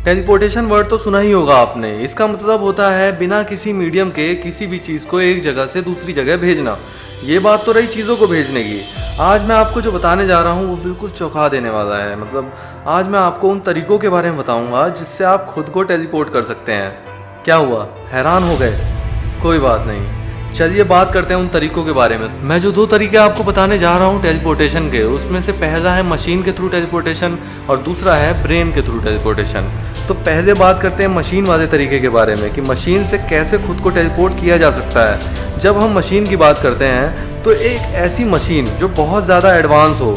Teleportation word तो सुना ही होगा आपने। इसका मतलब होता है बिना किसी मीडियम के किसी भी चीज़ को एक जगह से दूसरी जगह भेजना। ये बात तो रही चीज़ों को भेजने की। आज मैं आपको जो बताने जा रहा हूँ वो बिल्कुल चौंका देने वाला है। मतलब आज मैं आपको उन तरीकों के बारे में बताऊँगा जिससे आप खुद को टेलीपोर्ट कर सकते हैं। क्या हुआ, हैरान हो गए? कोई बात नहीं, चलिए बात करते हैं उन तरीकों के बारे में। मैं जो 2 तरीके आपको बताने जा रहा हूँ टेलीपोर्टेशन के, उसमें से पहला है मशीन के थ्रू टेलीपोर्टेशन और दूसरा है ब्रेन के थ्रू टेलीपोर्टेशन। तो पहले बात करते हैं मशीन वाले तरीके के बारे में कि मशीन से कैसे खुद को टेलीपोर्ट किया जा सकता है। जब हम मशीन की बात करते हैं तो एक ऐसी मशीन जो बहुत ज़्यादा एडवांस हो,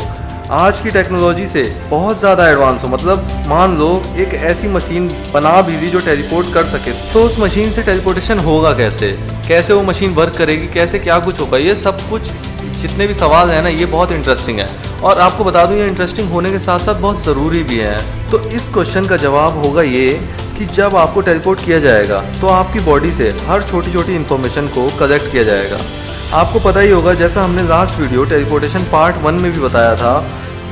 आज की टेक्नोलॉजी से बहुत ज़्यादा एडवांस हो। मतलब मान लो एक ऐसी मशीन बना भी दी जो टेलीपोर्ट कर सके, तो उस मशीन से टेलीपोर्टेशन होगा कैसे, कैसे वो मशीन वर्क करेगी, कैसे क्या कुछ होगा, ये सब कुछ जितने भी सवाल हैं ना, ये बहुत इंटरेस्टिंग है। और आपको बता दूं ये इंटरेस्टिंग होने के साथ साथ बहुत ज़रूरी भी है। तो इस क्वेश्चन का जवाब होगा ये कि जब आपको टेलीपोर्ट किया जाएगा तो आपकी बॉडी से हर छोटी छोटी इन्फॉर्मेशन को कलेक्ट किया जाएगा। आपको पता ही होगा, जैसा हमने लास्ट वीडियो टेलीपोर्टेशन पार्ट 1 में भी बताया था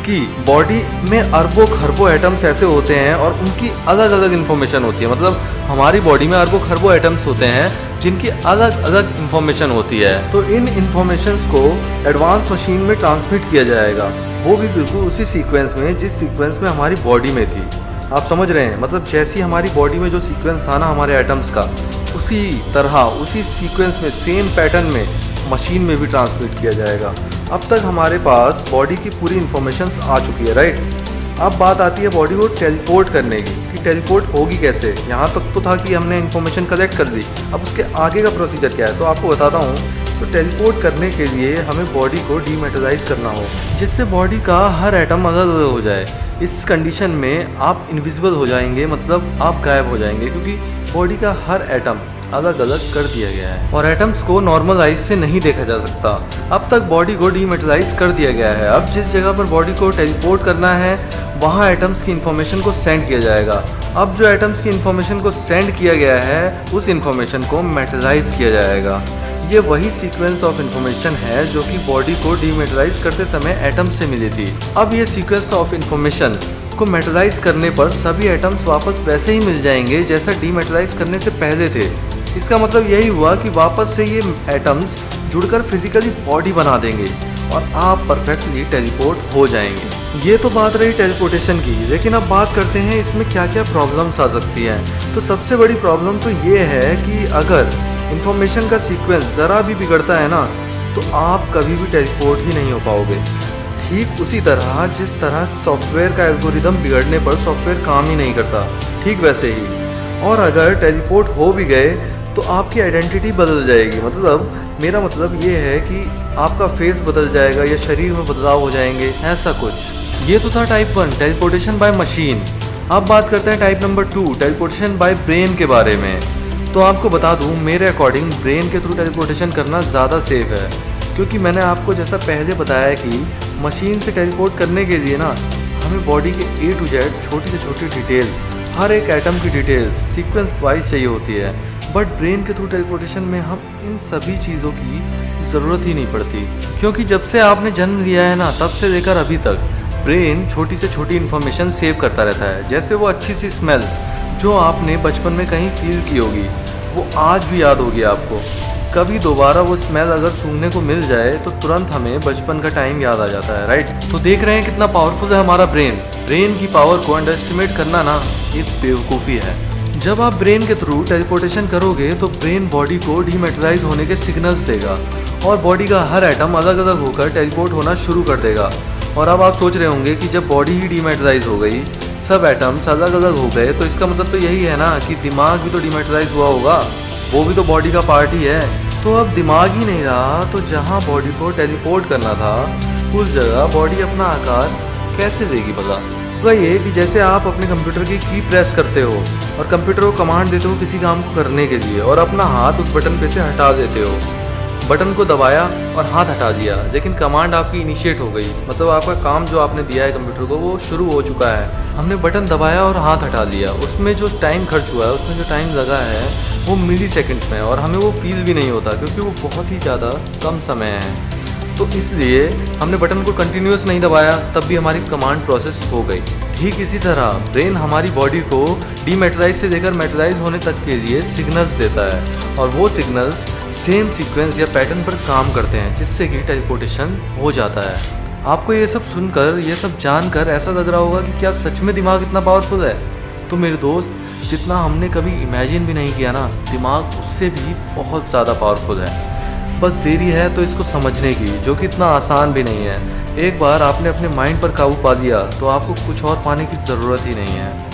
कि बॉडी में अरबों खरबों एटम्स ऐसे होते हैं और उनकी अलग अलग इन्फॉर्मेशन होती है। मतलब हमारी बॉडी में अरबों खरबों एटम्स होते हैं जिनकी अलग अलग इन्फॉर्मेशन होती है। तो इन इन्फॉर्मेशंस को एडवांस मशीन में ट्रांसमिट किया जाएगा, वो भी बिल्कुल उसी सीक्वेंस में जिस सीक्वेंस में हमारी बॉडी में थी। आप समझ रहे हैं? मतलब जैसी हमारी बॉडी में जो सीक्वेंस था ना हमारे एटम्स का, उसी तरह उसी सीक्वेंस में सेम पैटर्न में मशीन में भी ट्रांसमिट किया जाएगा। अब तक हमारे पास बॉडी की पूरी इन्फॉर्मेशंस आ चुकी है, राइट? अब बात आती है बॉडी को टेलीपोर्ट करने की कि टेलीपोर्ट होगी कैसे। यहाँ तक तो था कि हमने इन्फॉर्मेशन कलेक्ट कर ली, अब उसके आगे का प्रोसीजर क्या है तो आपको बताता हूँ। तो टेलीपोर्ट करने के लिए हमें बॉडी को डीमेटेलाइज करना हो, जिससे बॉडी का हर एटम अलग अलग हो जाए। इस कंडीशन में आप इनविजिबल हो जाएंगे, मतलब आप गायब हो जाएंगे, क्योंकि बॉडी का हर एटम अलग अलग कर दिया गया है और एटम्स को नॉर्मल आइज से नहीं देखा जा सकता। अब तक बॉडी को डीमेटेलाइज कर दिया गया है। अब जिस जगह पर बॉडी को टेलीपोर्ट करना है वहाँ एटम्स की इन्फॉर्मेशन को सेंड किया जाएगा। अब जो एटम्स की इन्फॉर्मेशन को सेंड किया गया है उस इन्फॉर्मेशन को मेटलाइज किया जाएगा। ये वही सीक्वेंस ऑफ इन्फॉर्मेशन है जो कि बॉडी को डीमेटेलाइज करते समय एटम से मिली थी। अब ये सीक्वेंस ऑफ इन्फॉर्मेशन को मेटलाइज करने पर सभी एटम्स वापस वैसे ही मिल जाएंगे जैसा डीमेटलाइज करने से पहले थे। इसका मतलब यही हुआ कि वापस से ये एटम्स जुड़कर फिजिकली बॉडी बना देंगे और आप परफेक्टली टेलीपोर्ट हो जाएंगे। ये तो बात रही टेलीपोर्टेशन की, लेकिन अब बात करते हैं इसमें क्या क्या प्रॉब्लम्स आ सकती हैं। तो सबसे बड़ी प्रॉब्लम तो ये है कि अगर इन्फॉर्मेशन का सीक्वेंस ज़रा भी बिगड़ता है ना तो आप कभी भी टेलीपोर्ट ही नहीं हो पाओगे। ठीक उसी तरह जिस तरह सॉफ्टवेयर का एल्गोरिदम बिगड़ने पर सॉफ्टवेयर काम ही नहीं करता, ठीक वैसे ही। और अगर टेलीपोर्ट हो भी गए तो आपकी आइडेंटिटी बदल जाएगी। मतलब मेरा मतलब ये है कि आपका फेस बदल जाएगा या शरीर में बदलाव हो जाएंगे, ऐसा कुछ। ये तो था टाइप 1 टेलीपोर्टेशन बाय मशीन। अब बात करते हैं type number 2 teleportation by brain के बारे में। तो आपको बता दूं, मेरे अकॉर्डिंग ब्रेन के थ्रू टेलीपोर्टेशन करना ज़्यादा सेफ है, क्योंकि मैंने आपको जैसा पहले बताया कि मशीन से टेलीपोर्ट करने के लिए ना हमें बॉडी के A to Z छोटी से छोटी डिटेल्स, हर एक एटम की डिटेल्स सीक्वेंस वाइज चाहिए होती है। बट ब्रेन के थ्रू टेलीपोर्टेशन में हम इन सभी चीज़ों की ज़रूरत ही नहीं पड़ती, क्योंकि जब से आपने जन्म लिया है ना तब से लेकर अभी तक ब्रेन छोटी से छोटी इन्फॉर्मेशन सेव करता रहता है। जैसे वो अच्छी सी स्मेल जो आपने बचपन में कहीं फील की होगी वो आज भी याद होगी आपको। कभी दोबारा वो स्मेल अगर सूंघने को मिल जाए तो तुरंत हमें बचपन का टाइम याद आ जाता है, राइट? तो देख रहे हैं कितना पावरफुल है हमारा ब्रेन। ब्रेन की पावर को अंडर एस्टिमेट करना ना ये बेवकूफ़ी है। जब आप ब्रेन के थ्रू टेलीपोर्टेशन करोगे तो ब्रेन बॉडी को डीमेटेलाइज होने के सिग्नल्स देगा और बॉडी का हर एटम अलग अलग होकर टेलीपोर्ट होना शुरू कर देगा। और अब आप सोच रहे होंगे कि जब बॉडी ही डीमेटेलाइज हो गई, सब एटम्स अलग अलग हो गए, तो इसका मतलब तो यही है ना कि दिमाग भी तो डीमेटेलाइज हुआ होगा, वो भी तो बॉडी का पार्ट ही है। तो अब दिमाग ही नहीं रहा तो जहाँ बॉडी को टेलीपोर्ट करना था उस जगह बॉडी अपना आकार कैसे देगी भला? तो ये कि जैसे आप अपने कंप्यूटर की प्रेस करते हो और कंप्यूटर को कमांड देते हो किसी काम को करने के लिए और अपना हाथ उस बटन पे से हटा देते हो। बटन को दबाया और हाथ हटा दिया, लेकिन कमांड आपकी इनिशिएट हो गई। मतलब आपका काम जो आपने दिया है कंप्यूटर को वो शुरू हो चुका है। हमने बटन दबाया और हाथ हटा दिया, उसमें जो टाइम खर्च हुआ है, उसमें जो टाइम लगा है वो मिली सेकेंड्स में, और हमें वो फील भी नहीं होता क्योंकि वो बहुत ही ज़्यादा कम समय है। तो इसलिए हमने बटन को कंटिन्यूस नहीं दबाया, तब भी हमारी कमांड प्रोसेस हो गई। ठीक इसी तरह ब्रेन हमारी बॉडी को डीमेटलाइज से लेकर मेटलाइज होने तक के लिए सिग्नल्स देता है, और वो सिग्नल्स सेम सीक्वेंस या पैटर्न पर काम करते हैं, जिससे कि टेलीपोर्टेशन हो जाता है। आपको ये सब सुनकर, ये सब जानकर ऐसा लग रहा होगा कि क्या सच में दिमाग इतना पावरफुल है? तो मेरे दोस्त, जितना हमने कभी इमेजिन भी नहीं किया ना, दिमाग उससे भी बहुत ज़्यादा पावरफुल है। बस देरी है तो इसको समझने की, जो कि इतना आसान भी नहीं है। एक बार आपने अपने माइंड पर काबू पा लिया तो आपको कुछ और पाने की ज़रूरत ही नहीं है।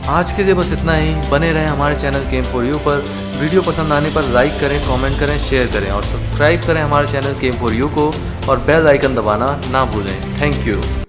आज के लिए बस इतना ही। बने रहें हमारे चैनल गेम फॉर यू पर। वीडियो पसंद आने पर लाइक करें, कमेंट करें, शेयर करें और सब्सक्राइब करें हमारे चैनल गेम फॉर यू को, और बेल आइकन दबाना ना भूलें। Thank you.